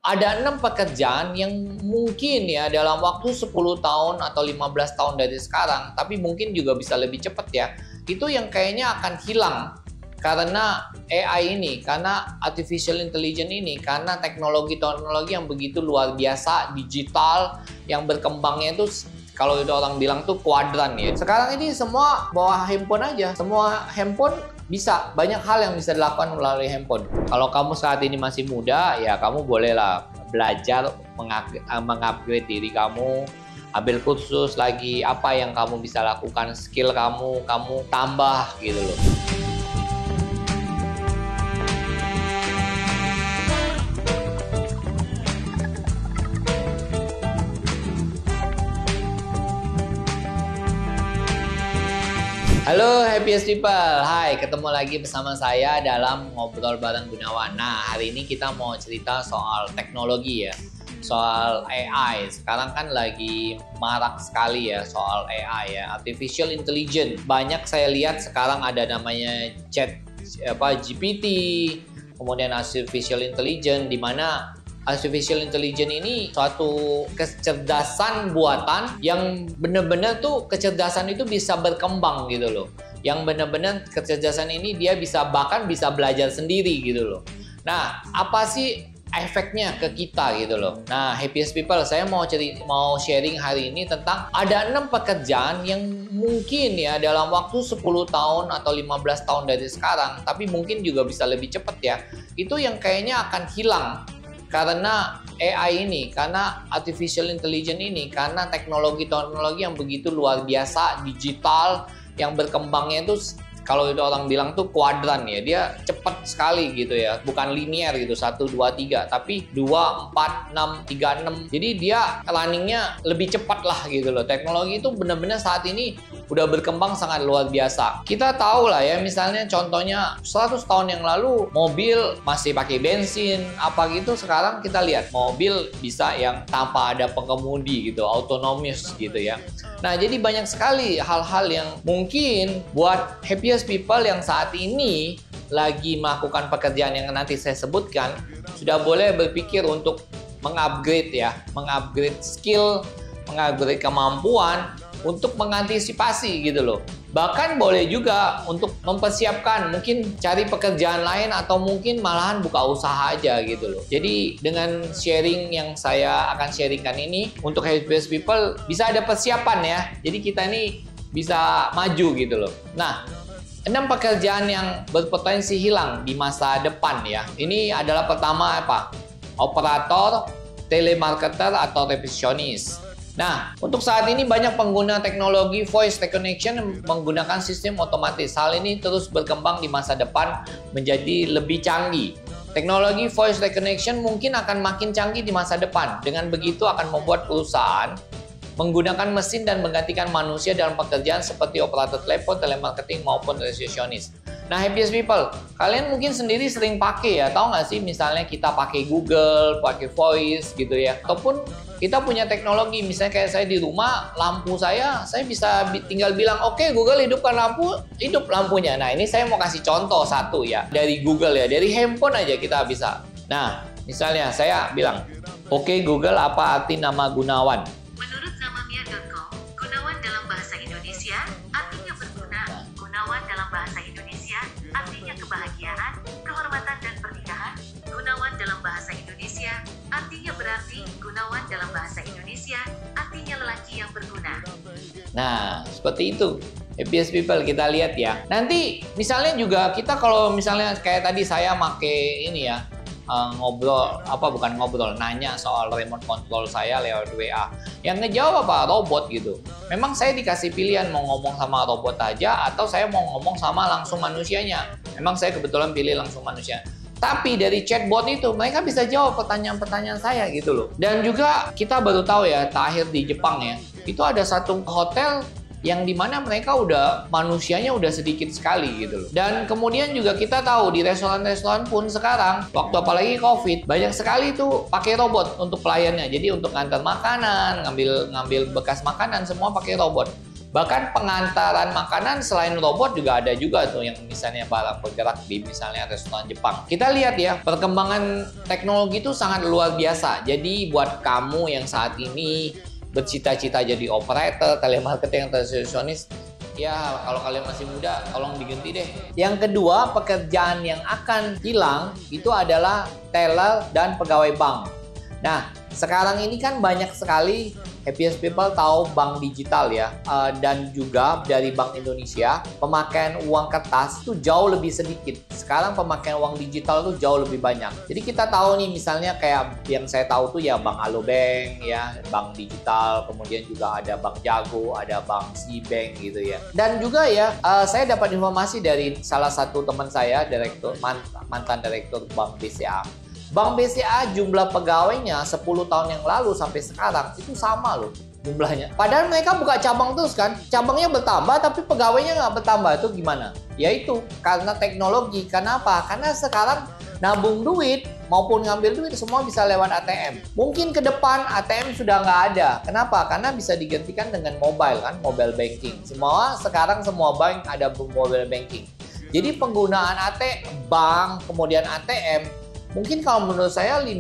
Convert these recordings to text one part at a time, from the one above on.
Ada 6 pekerjaan yang mungkin ya dalam waktu 10 tahun atau 15 tahun dari sekarang, tapi mungkin juga bisa lebih cepat ya. Itu yang kayaknya akan hilang karena AI ini, karena artificial intelligence ini, karena teknologi-teknologi yang begitu luar biasa, digital, yang berkembangnya itu kalau itu orang bilang tuh kuadran ya. Sekarang ini semua bawa handphone aja, semua handphone bisa, banyak hal yang bisa dilakukan melalui handphone. Kalau kamu saat ini masih muda, ya kamu bolehlah belajar mengupgrade diri kamu, ambil kursus lagi, apa yang kamu bisa lakukan, skill kamu tambah gitu loh. Halo Happiest People, hai, ketemu lagi bersama saya dalam Ngobrol Bareng Gunawan. Nah, hari ini kita mau cerita soal teknologi ya, soal AI. Sekarang kan lagi marak sekali ya soal AI ya, Artificial Intelligence. Banyak saya lihat sekarang ada namanya GPT, kemudian Artificial Intelligence, di mana Artificial Intelligence ini suatu kecerdasan buatan yang benar-benar tuh kecerdasan itu bisa berkembang gitu loh. Yang benar-benar kecerdasan ini dia bahkan bisa belajar sendiri gitu loh. Nah, apa sih efeknya ke kita gitu loh. Nah, Happiest People, saya mau sharing hari ini tentang ada 6 pekerjaan yang mungkin ya dalam waktu 10 tahun atau 15 tahun dari sekarang, tapi mungkin juga bisa lebih cepat ya. Itu yang kayaknya akan hilang karena AI ini, karena artificial intelligence ini, karena teknologi-teknologi yang begitu luar biasa, digital, yang berkembangnya itu kalau itu orang bilang tuh kuadran ya, dia cepat sekali gitu ya, bukan linear gitu, 1, 2, 3, tapi 2, 4, 6, 3, 6. Jadi dia runningnya lebih cepat lah gitu loh. Teknologi itu benar-benar saat ini udah berkembang sangat luar biasa. Kita tahu lah ya, misalnya contohnya 100 tahun yang lalu mobil masih pakai bensin, apa gitu. Sekarang kita lihat mobil bisa yang tanpa ada pengemudi gitu, autonomous gitu ya. Nah, jadi banyak sekali hal-hal yang mungkin buat Happiest People yang saat ini lagi melakukan pekerjaan yang nanti saya sebutkan, sudah boleh berpikir untuk mengupgrade ya, mengupgrade skill, mengupgrade kemampuan untuk mengantisipasi gitu loh. Bahkan boleh juga untuk mempersiapkan, mungkin cari pekerjaan lain atau mungkin malahan buka usaha aja gitu loh. Jadi dengan sharing yang saya akan sharingkan ini untuk Happiest People bisa ada persiapan ya. Jadi kita ini bisa maju gitu loh. Nah, 6 pekerjaan yang berpotensi hilang di masa depan ya. Ini adalah pertama apa? Operator, telemarketer atau resepsionis. Nah, untuk saat ini banyak pengguna teknologi voice recognition menggunakan sistem otomatis. Hal ini terus berkembang di masa depan menjadi lebih canggih. Teknologi voice recognition mungkin akan makin canggih di masa depan. Dengan begitu akan membuat perusahaan menggunakan mesin dan menggantikan manusia dalam pekerjaan seperti operator telepon, telemarketing maupun resepsionis. Nah, Happiest People, kalian mungkin sendiri sering pakai ya, tahu nggak sih misalnya kita pakai Google, pakai Voice gitu ya, ataupun kita punya teknologi, misalnya kayak saya di rumah, lampu saya bisa tinggal bilang, oke, Google hidupkan lampu, hidup lampunya. Nah, ini saya mau kasih contoh satu ya, dari Google ya, dari handphone aja kita bisa. Nah, misalnya saya bilang, oke Google, apa arti nama Gunawan? Menurut namamia.com, Gunawan dalam bahasa Indonesia artinya berguna. Gunawan dalam bahasa Indonesia artinya kebahagiaan, kehormatan dan pernikahan. Gunawan dalam bahasa Indonesia artinya berarti. Gunawan dalam bahasa Indonesia artinya lelaki yang berguna. Nah, seperti itu. Happiest People, kita lihat ya. Nanti misalnya juga kita kalau misalnya kayak tadi saya pakai ini ya, nanya soal remote control saya lewat WA. Yang ngejawab apa? Robot gitu. Memang saya dikasih pilihan mau ngomong sama robot aja atau saya mau ngomong sama langsung manusianya. Memang saya kebetulan pilih langsung manusia. Tapi dari chatbot itu mereka bisa jawab pertanyaan-pertanyaan saya gitu loh. Dan juga kita baru tahu ya, terakhir di Jepang ya, itu ada satu hotel yang dimana mereka manusianya udah sedikit sekali gitu loh. Dan kemudian juga kita tahu di restoran-restoran pun sekarang, waktu apalagi COVID, banyak sekali tuh pakai robot untuk pelayannya. Jadi untuk ngantar makanan, ngambil bekas makanan, semua pakai robot. Bahkan pengantaran makanan selain robot juga ada juga tuh yang misalnya barang bergerak di misalnya restoran Jepang. Kita lihat ya, perkembangan teknologi itu sangat luar biasa. Jadi buat kamu yang saat ini bercita-cita jadi operator, telemarketing, atau resepsionis, ya kalau kalian masih muda, tolong diganti deh. Yang kedua, pekerjaan yang akan hilang itu adalah teller dan pegawai bank. Nah, sekarang ini kan banyak sekali happiest people tahu bank digital ya, dan juga dari Bank Indonesia pemakaian uang kertas itu jauh lebih sedikit. Sekarang pemakaian uang digital itu jauh lebih banyak. Jadi kita tahu nih misalnya kayak yang saya tahu tuh ya Bank Alobank ya, bank digital, kemudian juga ada Bank Jago, ada Bank SeaBank gitu ya. Dan juga ya saya dapat informasi dari salah satu teman saya, mantan direktur Bank BCA. Bank BCA jumlah pegawainya 10 tahun yang lalu sampai sekarang itu sama loh jumlahnya. Padahal mereka buka cabang terus kan, cabangnya bertambah tapi pegawainya nggak bertambah. Itu gimana? Yaitu karena teknologi. Kenapa? Karena sekarang nabung duit maupun ngambil duit semua bisa lewat ATM. Mungkin ke depan ATM sudah nggak ada. Kenapa? Karena bisa digantikan dengan mobile kan, mobile banking. Sekarang semua bank ada mobile banking. Jadi penggunaan bank kemudian ATM mungkin kalau menurut saya 15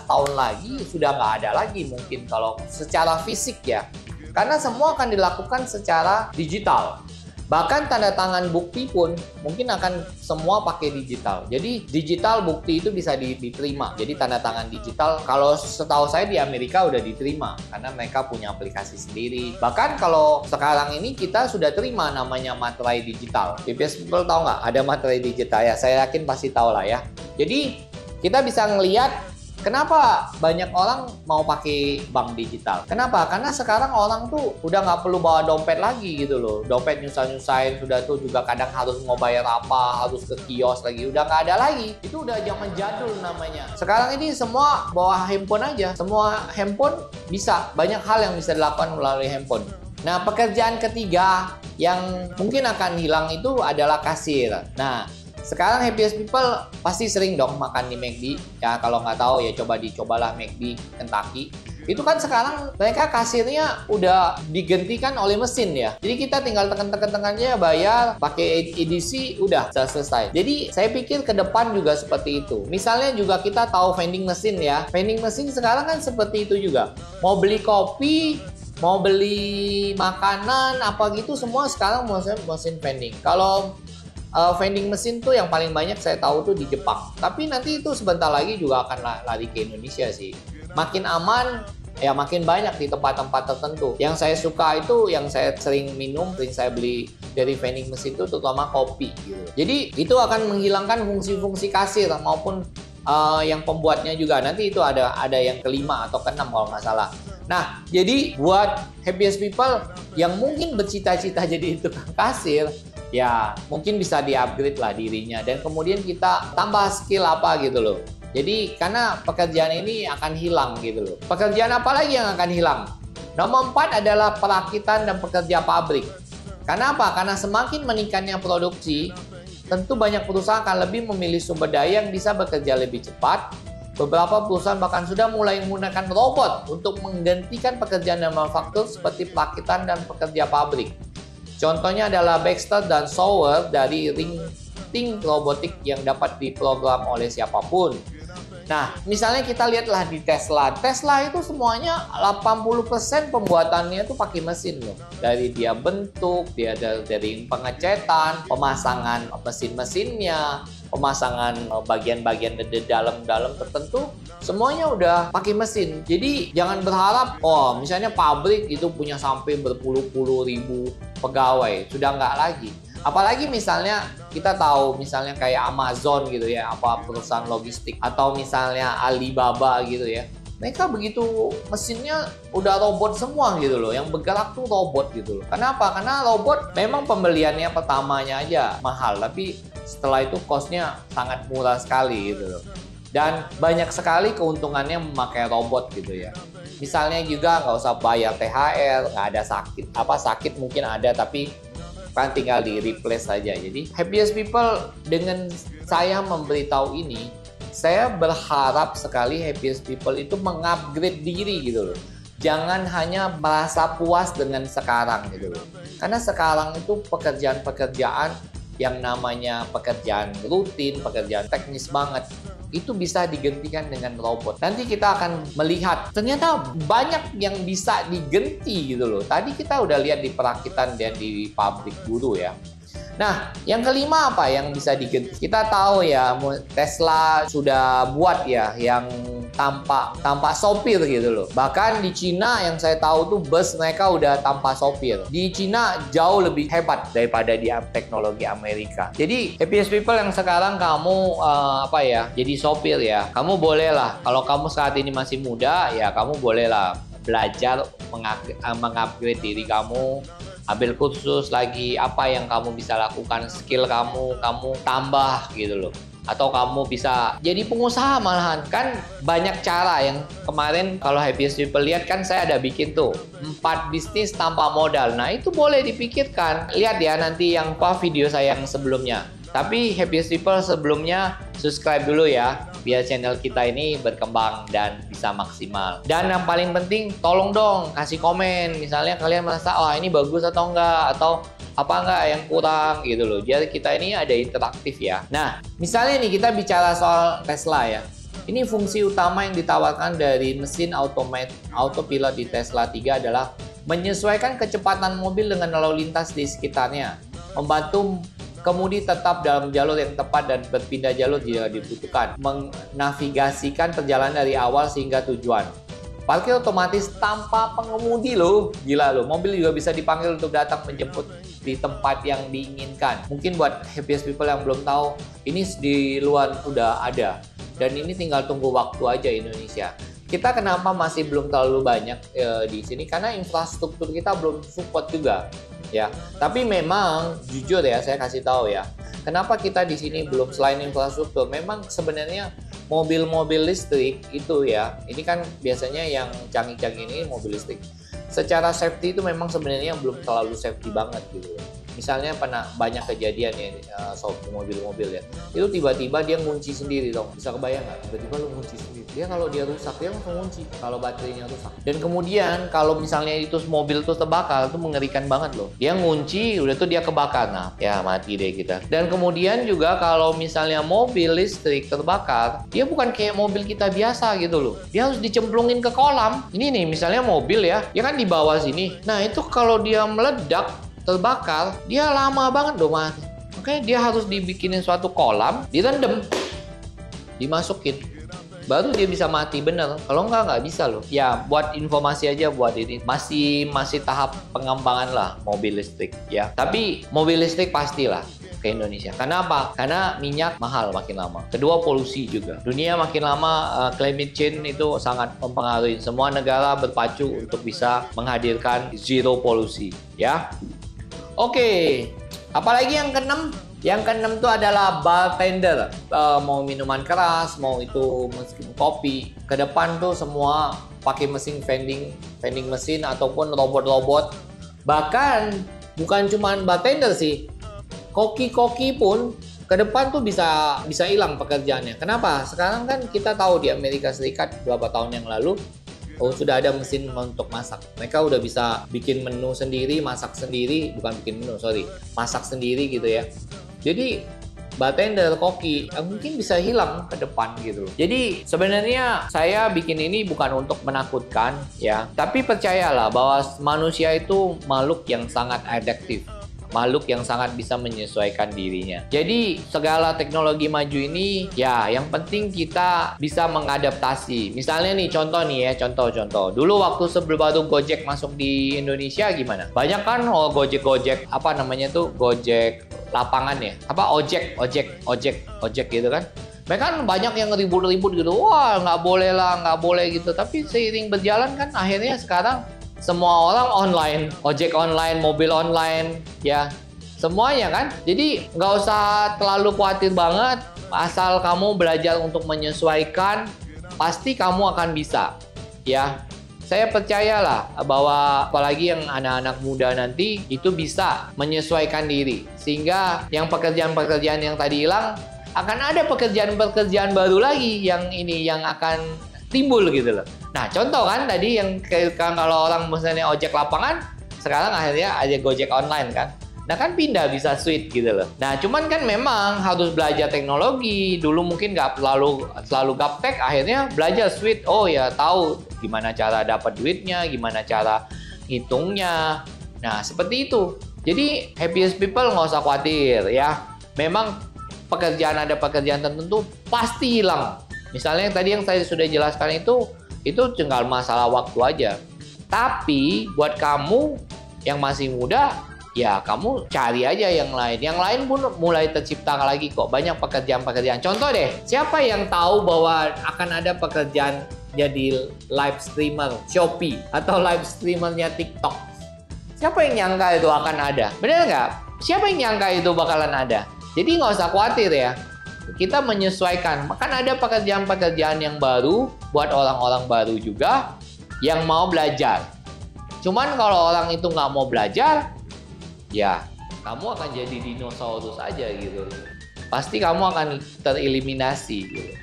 tahun lagi sudah nggak ada lagi mungkin kalau secara fisik ya. Karena semua akan dilakukan secara digital. Bahkan tanda tangan bukti pun mungkin akan semua pakai digital. Jadi digital bukti itu bisa diterima. Jadi tanda tangan digital kalau setahu saya di Amerika udah diterima. Karena mereka punya aplikasi sendiri. Bahkan kalau sekarang ini kita sudah terima namanya materai digital. Happiest people tahu nggak ada materai digital ya? Saya yakin pasti tahu lah ya. Jadi kita bisa ngelihat kenapa banyak orang mau pakai bank digital. Kenapa? Karena sekarang orang tuh udah nggak perlu bawa dompet lagi gitu loh. Dompet nyusah-nyusahin, sudah tuh juga kadang harus mau bayar apa, harus ke kios lagi. Udah nggak ada lagi. Itu udah zaman jadul namanya. Sekarang ini semua bawa handphone aja. Semua handphone bisa. Banyak hal yang bisa dilakukan melalui handphone. Nah, pekerjaan ketiga yang mungkin akan hilang itu adalah kasir. Nah, sekarang happiest people pasti sering dong makan di McD. Ya kalau nggak tahu ya dicobalah McD, Kentucky. Itu kan sekarang mereka kasirnya udah digantikan oleh mesin ya. Jadi kita tinggal tekan-tekan aja bayar pakai EDC udah selesai. Jadi saya pikir ke depan juga seperti itu. Misalnya juga kita tahu vending mesin ya. Vending mesin sekarang kan seperti itu juga. Mau beli kopi, mau beli makanan apa gitu semua sekarang mesin vending. Kalau vending mesin tuh yang paling banyak saya tahu tuh di Jepang. Tapi nanti itu sebentar lagi juga akan lari ke Indonesia sih. Makin aman, ya makin banyak di tempat-tempat tertentu. Yang saya suka itu, yang saya sering minum, sering saya beli dari vending mesin itu terutama kopi gitu. Jadi itu akan menghilangkan fungsi-fungsi kasir maupun yang pembuatnya juga. Nanti itu ada yang kelima atau keenam kalau nggak salah. Nah, jadi buat happiest people yang mungkin bercita-cita jadi tukang kasir, ya mungkin bisa di-upgrade lah dirinya dan kemudian kita tambah skill apa gitu loh. Jadi karena pekerjaan ini akan hilang gitu loh. Pekerjaan apa lagi yang akan hilang? Nomor 4 adalah perakitan dan pekerja pabrik. Kenapa? Karena semakin meningkatnya produksi, tentu banyak perusahaan akan lebih memilih sumber daya yang bisa bekerja lebih cepat. Beberapa perusahaan bahkan sudah mulai menggunakan robot untuk menggantikan pekerjaan dan manufaktur seperti perakitan dan pekerja pabrik. Contohnya adalah Baxter dan Sauer dari Ring robotik yang dapat diprogram oleh siapapun. Nah, misalnya kita lihatlah di Tesla. Tesla itu semuanya 80% pembuatannya itu pakai mesin loh. Dari dia bentuk, dari pengecetan, pemasangan mesin-mesinnya, pemasangan bagian-bagian di dalam-dalam tertentu, semuanya udah pakai mesin. Jadi jangan berharap, misalnya pabrik itu punya sampai berpuluh-puluh ribu pegawai. Sudah nggak lagi. Apalagi misalnya kita tahu misalnya kayak Amazon gitu ya, apa perusahaan logistik atau misalnya Alibaba gitu ya. Mereka begitu mesinnya udah robot semua gitu loh, yang bergerak tuh robot gitu loh. Kenapa? Karena robot memang pembeliannya pertamanya aja mahal, tapi setelah itu cost-nya sangat murah sekali gitu loh. Dan banyak sekali keuntungannya memakai robot gitu ya. Misalnya juga nggak usah bayar THR, nggak ada sakit mungkin ada tapi kan tinggal di replace saja. Jadi happiest people dengan saya memberitahu ini, saya berharap sekali happiest people itu mengupgrade diri gitu loh. Jangan hanya merasa puas dengan sekarang gitu loh. Karena sekarang itu pekerjaan-pekerjaan yang namanya pekerjaan rutin, pekerjaan teknis banget, itu bisa digantikan dengan robot. Nanti kita akan melihat ternyata banyak yang bisa diganti gitu loh. Tadi kita udah lihat di perakitan dan di pabrik buruh ya. Nah, yang kelima apa yang bisa diganti? Kita tahu ya, Tesla sudah buat ya yang tanpa sopir gitu loh. Bahkan di Cina yang saya tahu tuh bus mereka udah tanpa sopir. Di Cina jauh lebih hebat daripada di teknologi Amerika. Jadi happiest people yang sekarang kamu jadi sopir ya. Kamu bolehlah kalau kamu saat ini masih muda ya, kamu bolehlah belajar mengupgrade diri kamu. Ambil kursus lagi, apa yang kamu bisa lakukan, skill kamu tambah gitu loh. Atau kamu bisa jadi pengusaha malahan. Kan banyak cara yang kemarin kalau happiest people lihat kan saya ada bikin tuh 4 bisnis tanpa modal. Nah itu boleh dipikirkan. Lihat ya nanti yang video saya yang sebelumnya. Tapi happiest people sebelumnya subscribe dulu ya, biar channel kita ini berkembang dan bisa maksimal. Dan yang paling penting, tolong dong kasih komen. Misalnya kalian merasa, oh ini bagus atau enggak, atau apa enggak yang kurang gitu loh. Jadi kita ini ada interaktif ya. Nah, misalnya nih kita bicara soal Tesla ya. Ini fungsi utama yang ditawarkan dari mesin autopilot di Tesla 3 adalah menyesuaikan kecepatan mobil dengan lalu lintas di sekitarnya, membantu kemudi tetap dalam jalur yang tepat dan berpindah jalur jika dibutuhkan, menavigasikan perjalanan dari awal sehingga tujuan. Parkir otomatis tanpa pengemudi loh, gila loh. Mobil juga bisa dipanggil untuk datang menjemput di tempat yang diinginkan. Mungkin buat happiest people yang belum tahu, ini di luar udah ada. Dan ini tinggal tunggu waktu aja Indonesia. Kita kenapa masih belum terlalu banyak di sini? Karena infrastruktur kita belum support juga. Ya, tapi memang jujur ya saya kasih tahu ya, kenapa kita di sini belum selain infrastruktur, memang sebenarnya mobil-mobil listrik itu ya, ini kan biasanya yang canggih-canggih ini mobil listrik. Secara safety itu memang sebenarnya belum terlalu safety banget gitu. Misalnya pernah banyak kejadian ya mobil-mobil ya, itu tiba-tiba dia ngunci sendiri dong. Bisa kebayang nggak? Tiba-tiba lu ngunci sendiri. Dia kalau dia rusak dia langsung ngunci kalau baterainya rusak. Dan kemudian kalau misalnya itu mobil tuh terbakar, itu mengerikan banget loh. Dia ngunci, udah tuh dia kebakar. Nah, ya mati deh kita. Dan kemudian juga kalau misalnya mobil listrik terbakar, dia bukan kayak mobil kita biasa gitu loh. Dia harus dicemplungin ke kolam. Ini nih misalnya mobil ya kan di bawah sini. Nah, itu kalau dia meledak terbakar, dia lama banget dong mati. Makanya dia harus dibikinin suatu kolam, direndam, dimasukin, baru dia bisa mati bener. Kalau nggak bisa loh. Ya buat informasi aja buat ini, masih tahap pengembangan lah mobil listrik ya. Tapi mobil listrik pastilah ke Indonesia. Kenapa? Karena minyak mahal makin lama. Kedua polusi juga. Dunia makin lama climate change itu sangat mempengaruhi. Semua negara berpacu untuk bisa menghadirkan zero polusi ya. Oke, apalagi yang keenam? Yang keenam itu adalah bartender. Mau minuman keras, mau itu mesin kopi. Ke depan tuh semua pakai mesin vending mesin ataupun robot-robot. Bahkan bukan cuma bartender sih, koki-koki pun ke depan tuh bisa hilang pekerjaannya. Kenapa? Sekarang kan kita tahu di Amerika Serikat beberapa tahun yang lalu sudah ada mesin untuk masak. Mereka udah bisa bikin menu sendiri, masak sendiri, masak sendiri gitu ya. Jadi bartender, koki mungkin bisa hilang ke depan gitu loh. Jadi sebenarnya saya bikin ini bukan untuk menakutkan ya, tapi percayalah bahwa manusia itu makhluk yang sangat adaptif. Makhluk yang sangat bisa menyesuaikan dirinya. Jadi segala teknologi maju ini ya yang penting kita bisa mengadaptasi. Misalnya nih contoh. Dulu waktu sebelum baru Gojek masuk di Indonesia gimana? Banyak kan Gojek Gojek lapangan ya. Ojek gitu kan. Mereka kan banyak yang ribut-ribut gitu. Wah nggak boleh gitu. Tapi seiring berjalan kan akhirnya sekarang semua orang online, ojek online, mobil online, ya semuanya kan. Jadi nggak usah terlalu khawatir banget, asal kamu belajar untuk menyesuaikan, pasti kamu akan bisa. Ya, saya percayalah bahwa apalagi yang anak-anak muda nanti itu bisa menyesuaikan diri, sehingga yang pekerjaan-pekerjaan yang tadi hilang akan ada pekerjaan-pekerjaan baru lagi yang akan timbul gitu loh. Nah contoh kan tadi yang kalau orang misalnya ojek lapangan sekarang akhirnya ada Gojek online kan. Nah kan pindah bisa Suite gitu loh. Nah cuman kan memang harus belajar teknologi. Dulu mungkin nggak selalu gaptek, akhirnya belajar Suite. Oh ya tahu gimana cara dapat duitnya, gimana cara ngitungnya. Nah seperti itu. Jadi happiest people nggak usah khawatir ya. Memang ada pekerjaan tertentu pasti hilang. Misalnya tadi yang saya sudah jelaskan itu tinggal masalah waktu aja. Tapi buat kamu yang masih muda, ya kamu cari aja yang lain. Yang lain pun mulai tercipta lagi kok. Banyak pekerjaan-pekerjaan. Contoh deh, siapa yang tahu bahwa akan ada pekerjaan jadi live streamer Shopee atau live streamernya TikTok? Siapa yang nyangka itu akan ada? Bener nggak? Siapa yang nyangka itu bakalan ada? Jadi nggak usah khawatir ya. Kita menyesuaikan. Kan ada pekerjaan-pekerjaan yang baru buat orang-orang baru juga yang mau belajar. Cuman kalau orang itu nggak mau belajar, ya kamu akan jadi dinosaurus aja gitu. Pasti kamu akan tereliminasi gitu.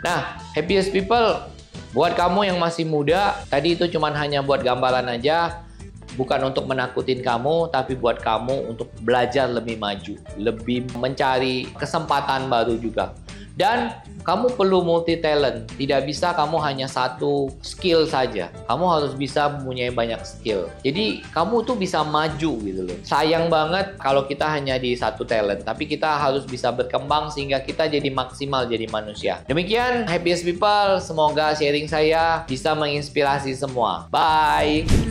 Nah, happiest people buat kamu yang masih muda, tadi itu cuman hanya buat gambaran aja. Bukan untuk menakutin kamu, tapi buat kamu untuk belajar lebih maju, lebih mencari kesempatan baru juga. Dan kamu perlu multi talent. Tidak bisa kamu hanya satu skill saja. Kamu harus bisa mempunyai banyak skill. Jadi kamu tuh bisa maju gitu loh. Sayang banget kalau kita hanya di satu talent. Tapi kita harus bisa berkembang sehingga kita jadi maksimal jadi manusia. Demikian happiest people. Semoga sharing saya bisa menginspirasi semua. Bye.